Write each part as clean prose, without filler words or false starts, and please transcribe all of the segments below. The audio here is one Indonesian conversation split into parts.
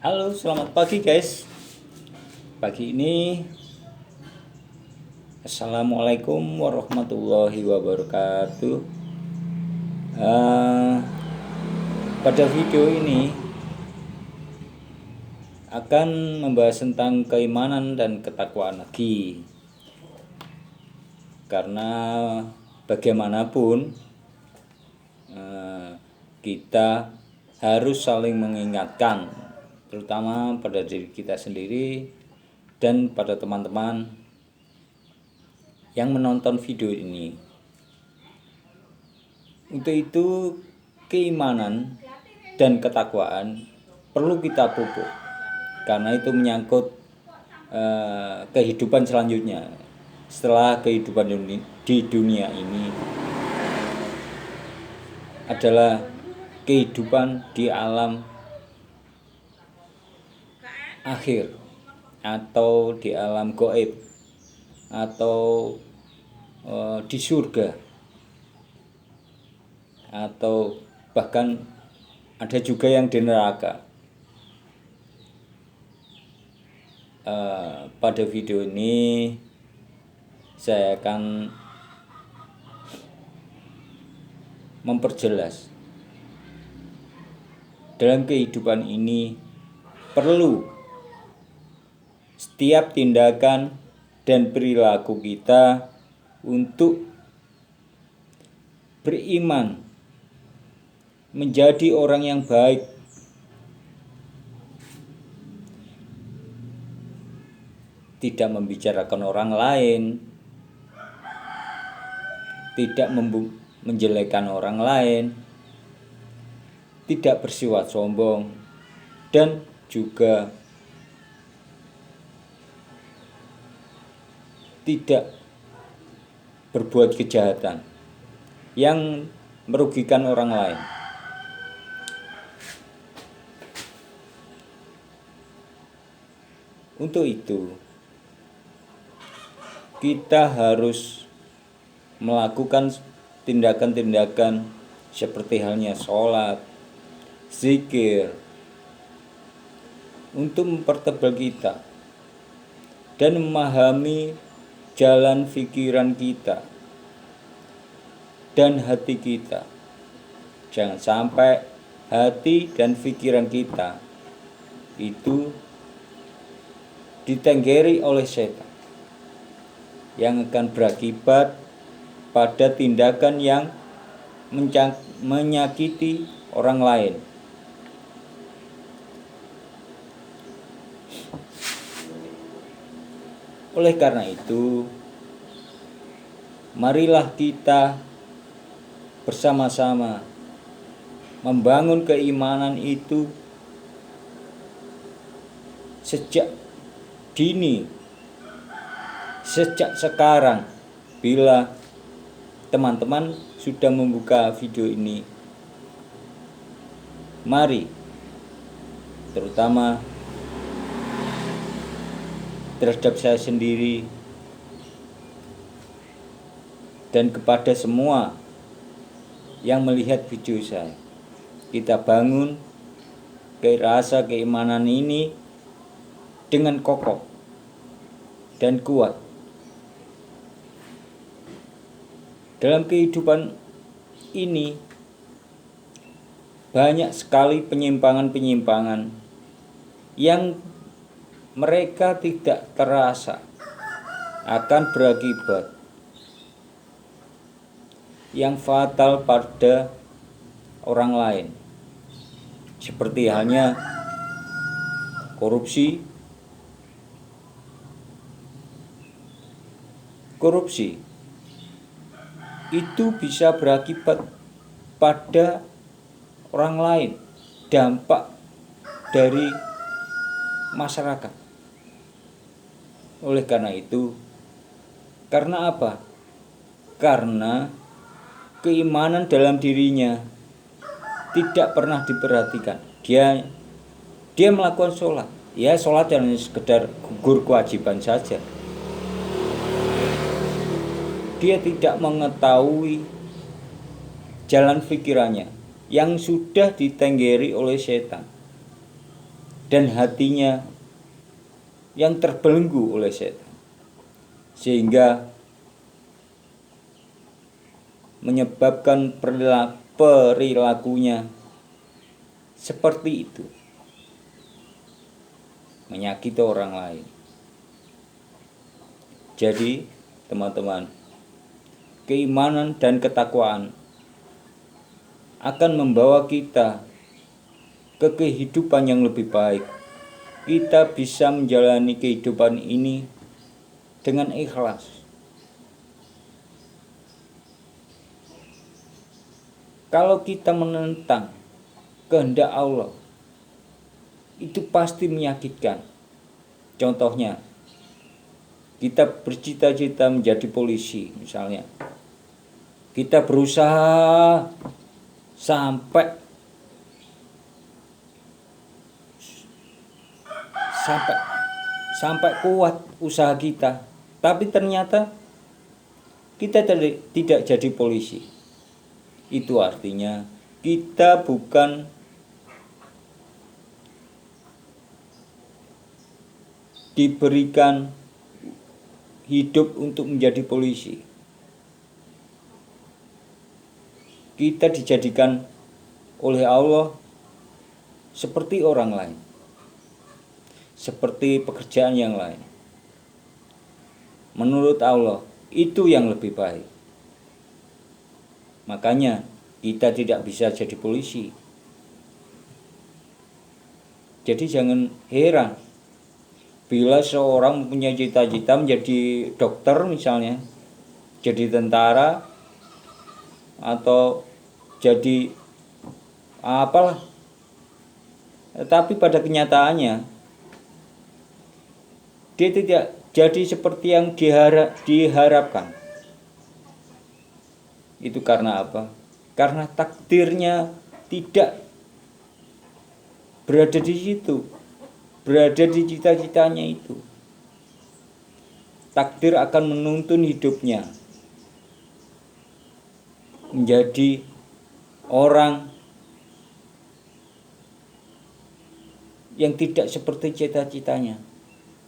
Halo, selamat pagi guys. Pagi ini Assalamualaikum warahmatullahi wabarakatuh. Eh, Pada video ini akan membahas tentang keimanan dan ketakwaan lagi. Karena bagaimanapun kita harus saling mengingatkan, terutama pada diri kita sendiri dan pada teman-teman yang menonton video ini. Untuk itu, keimanan dan ketakwaan perlu kita pupuk, karena itu menyangkut kehidupan selanjutnya setelah kehidupan di dunia ini adalah kehidupan di alam akhir atau di alam gaib atau di surga, atau bahkan ada juga yang di neraka. Pada video ini saya akan memperjelas dalam kehidupan ini perlu setiap tindakan dan perilaku kita untuk beriman, menjadi orang yang baik, tidak membicarakan orang lain, tidak menjelekan orang lain, tidak bersifat sombong, dan juga tidak berbuat kejahatan yang merugikan orang lain. Untuk itu, kita harus melakukan tindakan-tindakan seperti halnya sholat, zikir, untuk mempertebal kita dan memahami jalan pikiran kita dan hati kita. Jangan sampai hati dan pikiran kita itu ditenggeri oleh setan yang akan berakibat pada tindakan yang menyakiti orang lain. Oleh karena itu, marilah kita bersama-sama membangun keimanan itu sejak dini, sejak sekarang. Bila teman-teman sudah membuka video ini, mari, terutama terhadap saya sendiri dan kepada semua yang melihat video saya, kita bangun rasa keimanan ini dengan kokoh dan kuat. Dalam kehidupan ini banyak sekali penyimpangan-penyimpangan yang mereka tidak terasa akan berakibat yang fatal pada orang lain, seperti halnya korupsi. Korupsi itu bisa berakibat pada orang lain, dampak dari masyarakat. Oleh karena itu, karena apa? Karena keimanan dalam dirinya tidak pernah diperhatikan. Dia melakukan sholat, ya sholat hanya sekedar gugur kewajiban saja. Dia tidak mengetahui jalan pikirannya yang sudah ditenggeri oleh setan. dan hatinya yang terbelenggu oleh setan, sehingga menyebabkan perilakunya seperti itu, menyakiti orang lain. Jadi teman-teman, keimanan dan ketakwaan akan membawa kita ke kehidupan yang lebih baik. Kita bisa menjalani kehidupan ini dengan ikhlas. Kalau kita menentang kehendak Allah, itu pasti menyakitkan. Contohnya, kita bercita-cita menjadi polisi misalnya. Kita berusaha sampai kuat usaha kita, tapi ternyata kita tidak jadi polisi. Itu artinya kita bukan diberikan hidup untuk menjadi polisi. Kita dijadikan oleh Allah seperti orang lain, seperti pekerjaan yang lain. Menurut Allah itu yang lebih baik. Makanya kita tidak bisa jadi polisi. Jadi jangan heran bila seorang mempunyai cita-cita menjadi dokter misalnya, jadi tentara, atau jadi apalah. Tetapi pada kenyataannya dia tidak jadi seperti yang diharapkan. Itu karena apa? Karena takdirnya tidak berada di situ, berada di cita-citanya itu. Takdir akan menuntun hidupnya menjadi orang yang tidak seperti cita-citanya.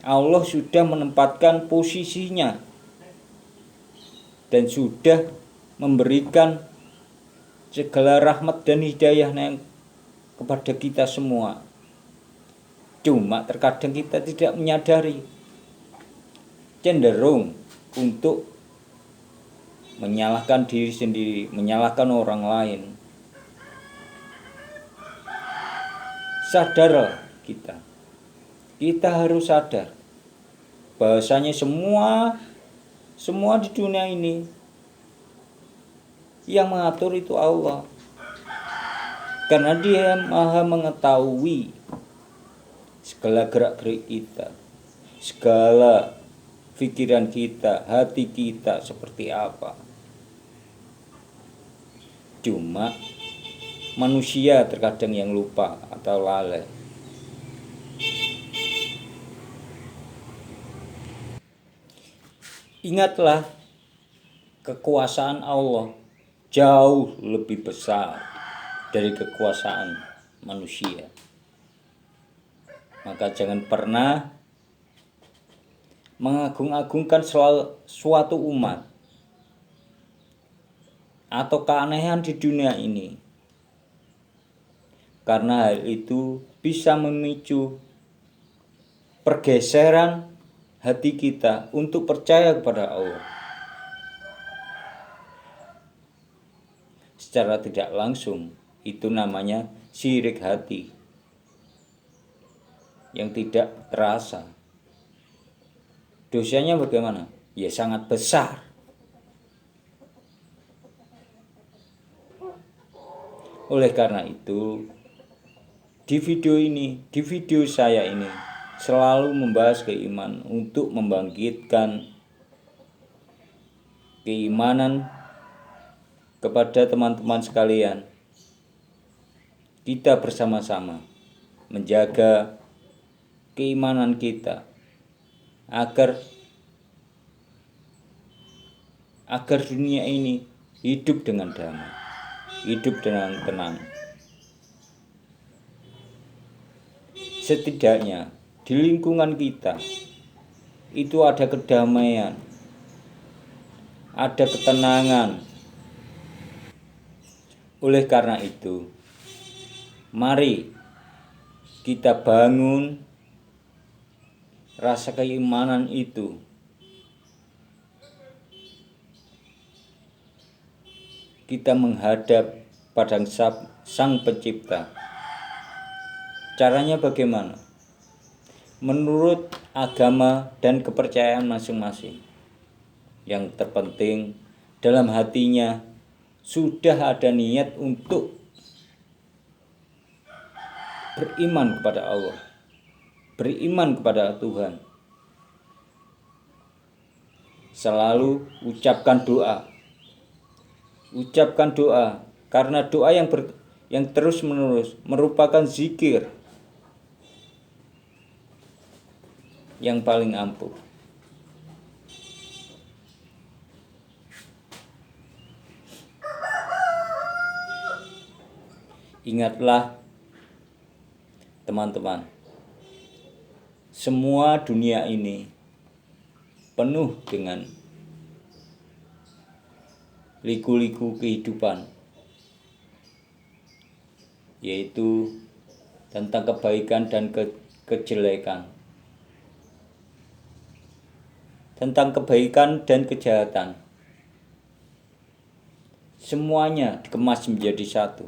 Allah sudah menempatkan posisinya dan sudah memberikan segala rahmat dan hidayahnya kepada kita semua. Cuma terkadang kita tidak menyadari, cenderung untuk menyalahkan diri sendiri, menyalahkan orang lain. Sadarlah kita harus sadar bahwasanya semua di dunia ini yang mengatur itu Allah, karena Dia Maha mengetahui segala gerak-gerik kita, segala pikiran kita, hati kita seperti apa. Cuma manusia terkadang yang lupa atau lalai. Ingatlah, kekuasaan Allah jauh lebih besar dari kekuasaan manusia. Maka jangan pernah mengagung-agungkan suatu umat atau keanehan di dunia ini, karena hal itu bisa memicu pergeseran hati kita untuk percaya kepada Allah. Secara tidak langsung itu namanya syirik hati yang tidak terasa. Dosanya bagaimana? Ya sangat besar. Oleh karena itu, di video saya ini selalu membahas keimanan untuk membangkitkan keimanan kepada teman-teman sekalian. Kita bersama-sama menjaga keimanan kita agar dunia ini hidup dengan damai, hidup dengan tenang. setidaknya di lingkungan kita itu ada kedamaian, ada ketenangan. Oleh karena itu, mari kita bangun rasa keimanan itu. Kita menghadap pada Sang Pencipta. Caranya bagaimana? Menurut agama dan kepercayaan masing-masing. Yang terpenting dalam hatinya sudah ada niat untuk beriman kepada Allah, beriman kepada Tuhan. Selalu ucapkan doa. Ucapkan doa, karena doa yang terus-menerus merupakan zikir yang paling ampuh. Ingatlah teman-teman, semua dunia ini penuh dengan liku-liku kehidupan, yaitu tentang kebaikan dan kejelekan, tentang kebaikan dan kejahatan. Semuanya dikemas menjadi satu.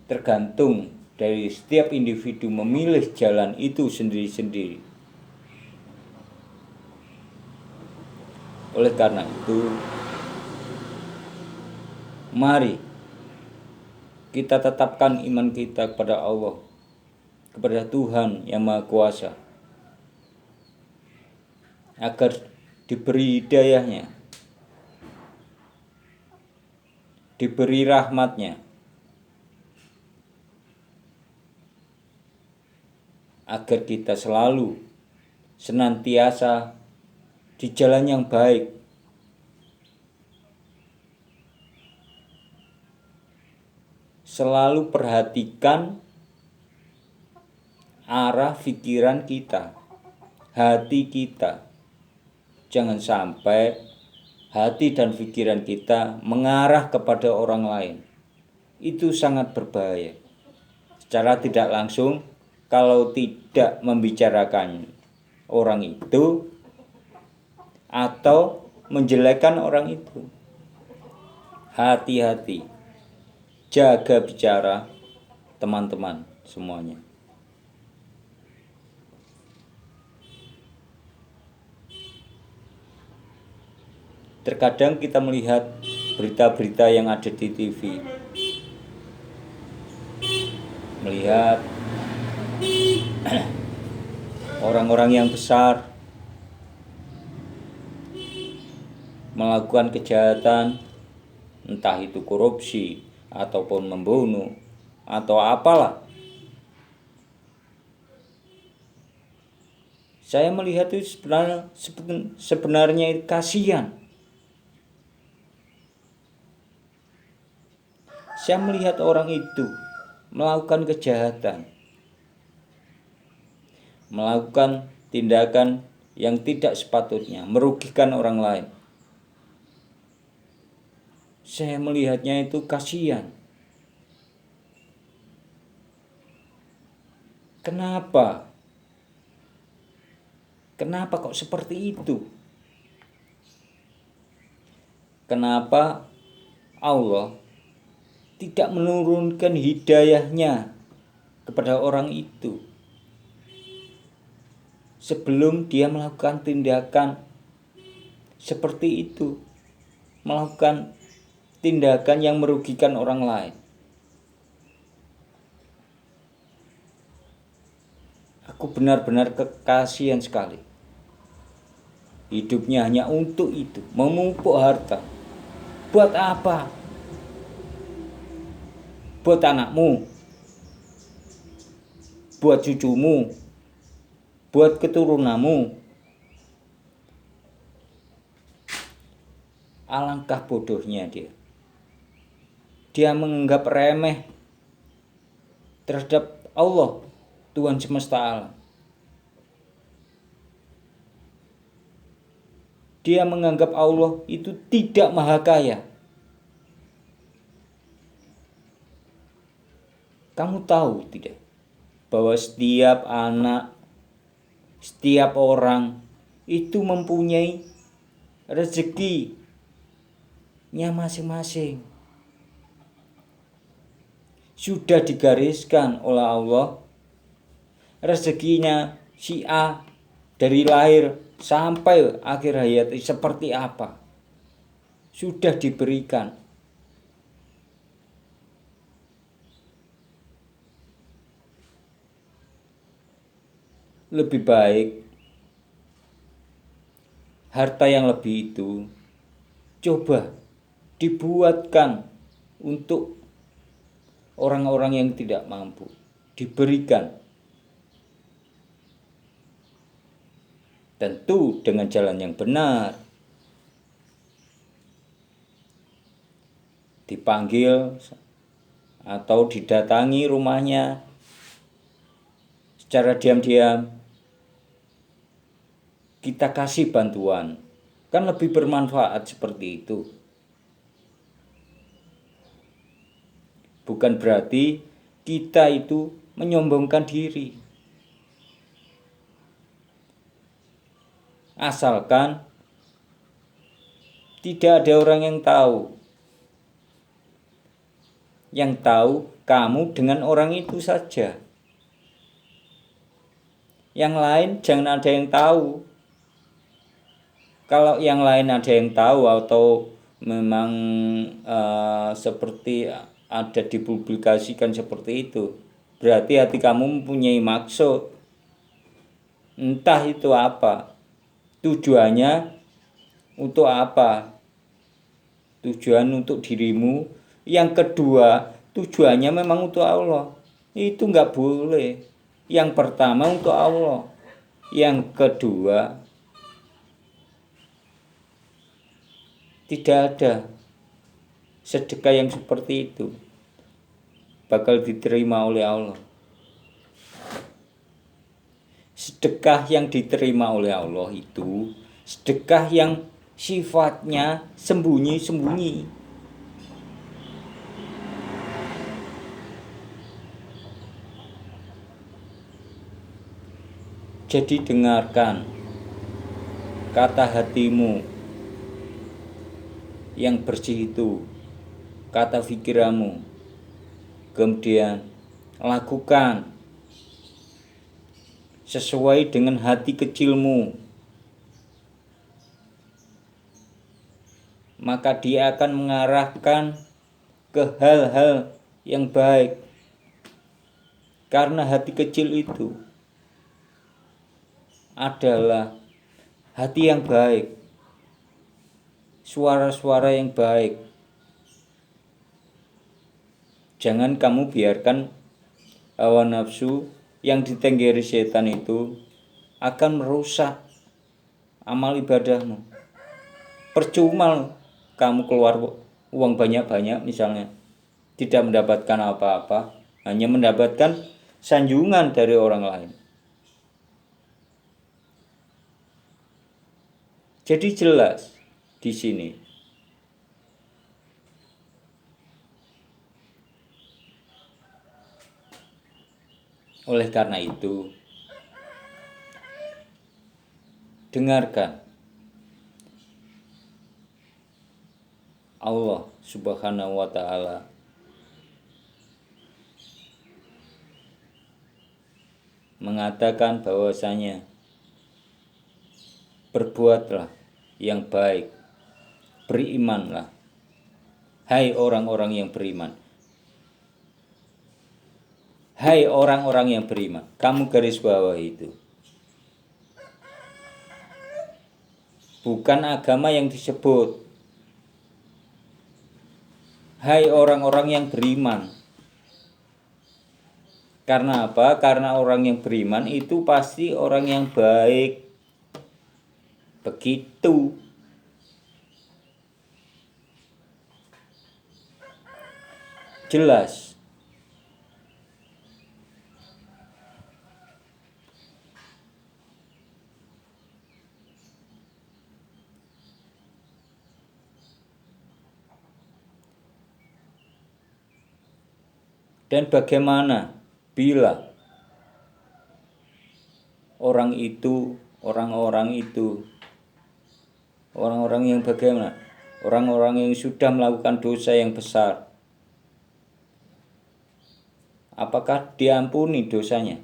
Tergantung dari setiap individu memilih jalan itu sendiri-sendiri. Oleh karena itu, mari kita tetapkan iman kita kepada Allah, kepada Tuhan yang Maha Kuasa, agar diberi hidayahnya, diberi rahmatnya, agar kita selalu senantiasa di jalan yang baik. Selalu perhatikan arah pikiran kita, hati kita. Jangan sampai hati dan pikiran kita mengarah kepada orang lain. Itu sangat berbahaya. Secara tidak langsung, kalau tidak membicarakan orang itu atau menjelekkan orang itu, hati-hati, jaga bicara teman-teman semuanya. Terkadang kita melihat berita-berita yang ada di TV, melihat orang-orang yang besar melakukan kejahatan, entah itu korupsi ataupun membunuh atau apalah. Saya melihat itu sebenarnya kasihan. Saya melihat orang itu melakukan kejahatan, melakukan tindakan yang tidak sepatutnya, merugikan orang lain. Saya melihatnya itu kasihan. Kenapa? Kenapa kok seperti itu? Kenapa Allah tidak menurunkan hidayahnya kepada orang itu sebelum dia melakukan tindakan seperti itu, melakukan tindakan yang merugikan orang lain? Aku benar-benar kekasihan sekali. Hidupnya hanya untuk itu, memumpuk harta. Buat apa? Buat anakmu, buat cucumu, buat keturunanmu. Alangkah bodohnya dia. Dia menganggap remeh terhadap Allah, Tuhan semesta alam. Dia menganggap Allah itu tidak maha kaya. Kamu tahu tidak bahwa setiap anak, setiap orang itu mempunyai rezekinya masing-masing. Sudah digariskan oleh Allah rezekinya si A dari lahir sampai akhir hayat seperti apa. Sudah diberikan. Lebih baik harta yang lebih itu coba dibuatkan untuk orang-orang yang tidak mampu, diberikan. Tentu dengan jalan yang benar. Dipanggil atau didatangi rumahnya secara diam-diam. Kita kasih bantuan. Kan lebih bermanfaat seperti itu. Bukan berarti kita itu menyombongkan diri. Asalkan tidak ada orang yang tahu. Yang tahu kamu dengan orang itu saja. Yang lain jangan ada yang tahu. Kalau yang lain ada yang tahu atau memang seperti ada dipublikasikan seperti itu, berarti hati kamu mempunyai maksud. Entah itu apa. Tujuannya untuk apa? Tujuan untuk dirimu. Yang kedua, tujuannya memang untuk Allah. Itu enggak boleh. Yang pertama untuk Allah. Yang kedua, tidak ada sedekah yang seperti itu bakal diterima oleh Allah. Sedekah yang diterima oleh Allah itu sedekah yang sifatnya sembunyi-sembunyi. Jadi dengarkan kata hatimu yang bersih itu, kata pikiranmu, kemudian lakukan sesuai dengan hati kecilmu, maka dia akan mengarahkan ke hal-hal yang baik. Karena hati kecil itu adalah hati yang baik, suara-suara yang baik. Jangan kamu biarkan hawa nafsu yang ditenggeri setan itu akan merusak amal ibadahmu. Percuma kamu keluar uang banyak-banyak misalnya, tidak mendapatkan apa-apa, hanya mendapatkan sanjungan dari orang lain. Jadi jelas di sini. Oleh karena itu, dengarkan Allah Subhanahu wa ta'ala mengatakan bahwasanya berbuatlah yang baik, berimanlah, hai orang-orang yang beriman. Hai orang-orang yang beriman, kamu garis bawah itu. Bukan agama yang disebut. Hai orang-orang yang beriman. Karena apa? Karena orang yang beriman itu pasti orang yang baik. Begitu. Jelas. Dan bagaimana bila orang-orang yang bagaimana? Orang-orang yang sudah melakukan dosa yang besar, apakah diampuni dosanya?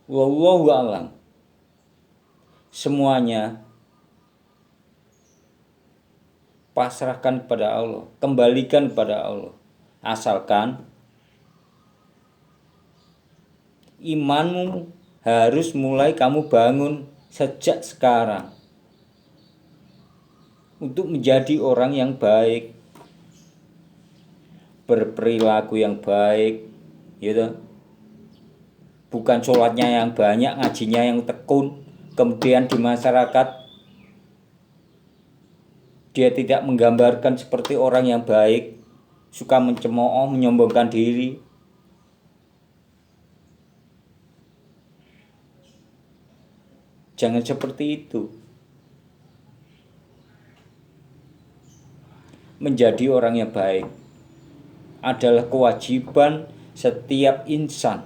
Wallahu a'lam. Semuanya pasrahkan kepada Allah, kembalikan kepada Allah. Asalkan imanmu harus mulai kamu bangun sejak sekarang untuk menjadi orang yang baik, berperilaku yang baik, gitu. Bukan sholatnya yang banyak, ngajinya yang tekun, kemudian di masyarakat dia tidak menggambarkan seperti orang yang baik, suka mencemooh, menyombongkan diri. Jangan seperti itu. Menjadi orang yang baik adalah kewajiban setiap insan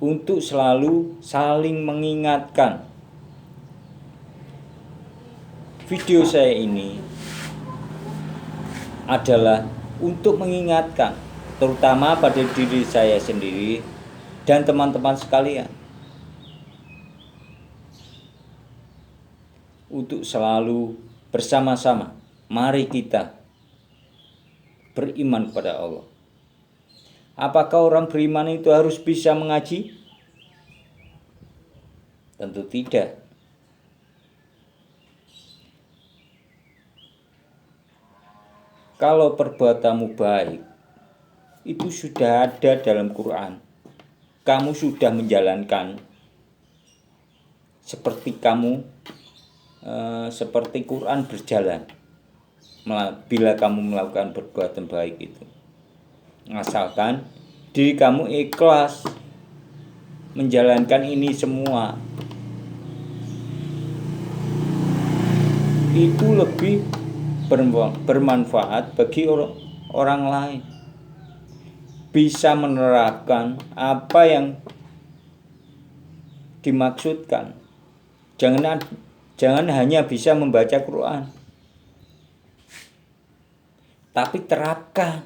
untuk selalu saling mengingatkan. Video saya ini adalah untuk mengingatkan, terutama pada diri saya sendiri dan teman-teman sekalian, untuk selalu bersama-sama. Mari kita beriman kepada Allah. Apakah orang beriman itu harus bisa mengaji? Tentu tidak. Kalau perbuatanmu baik, itu sudah ada dalam Quran. Kamu sudah menjalankan seperti Quran berjalan. Bila kamu melakukan perbuatan baik itu, asalkan diri kamu ikhlas menjalankan ini semua, itu lebih bermanfaat bagi orang lain. Bisa menerapkan apa yang dimaksudkan. Jangan hanya bisa membaca Quran, tapi terapkan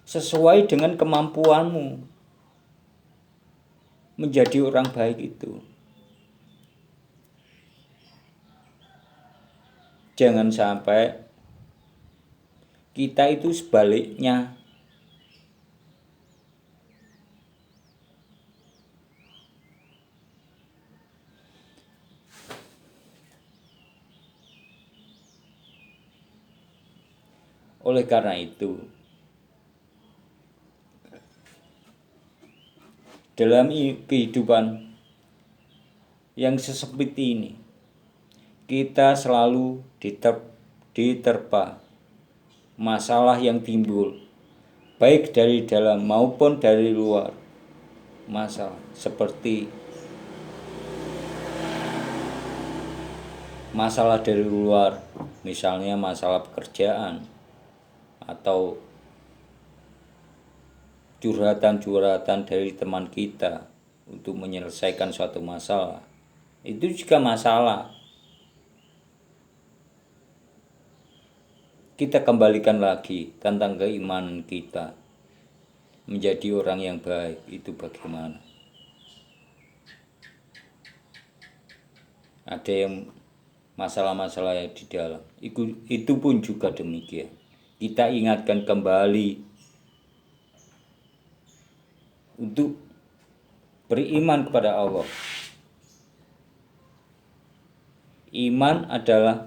sesuai dengan kemampuanmu menjadi orang baik itu. Jangan sampai kita itu sebaliknya. Oleh karena itu, dalam kehidupan yang sesempit ini, kita selalu diterpa masalah yang timbul, baik dari dalam maupun dari luar. Masalah seperti masalah dari luar, misalnya masalah pekerjaan, atau curhatan-curhatan dari teman kita untuk menyelesaikan suatu masalah. Itu juga masalah. Kita kembalikan lagi tentang keimanan kita. Menjadi orang yang baik itu bagaimana? Ada yang masalah-masalah yang di dalam. Itu pun juga demikian. Kita ingatkan kembali untuk beriman kepada Allah. Iman adalah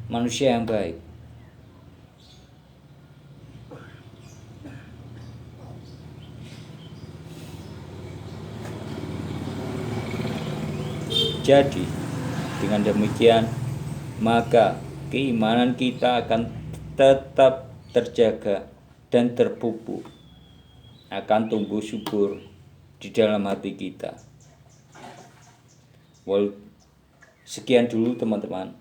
manusia yang baik. Jadi, dengan demikian, maka keimanan kita akan tetap terjaga dan terpupuk, akan tumbuh subur di dalam hati kita. Sekian dulu teman-teman.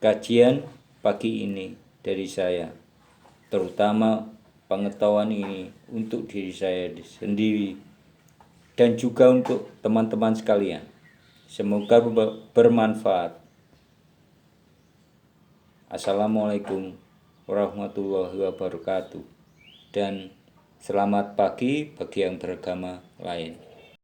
kajian pagi ini dari saya, terutama pengetahuan ini untuk diri saya sendiri dan juga untuk teman-teman sekalian. Semoga bermanfaat. Assalamualaikum warahmatullahi wabarakatuh, dan selamat pagi bagi yang beragama lain.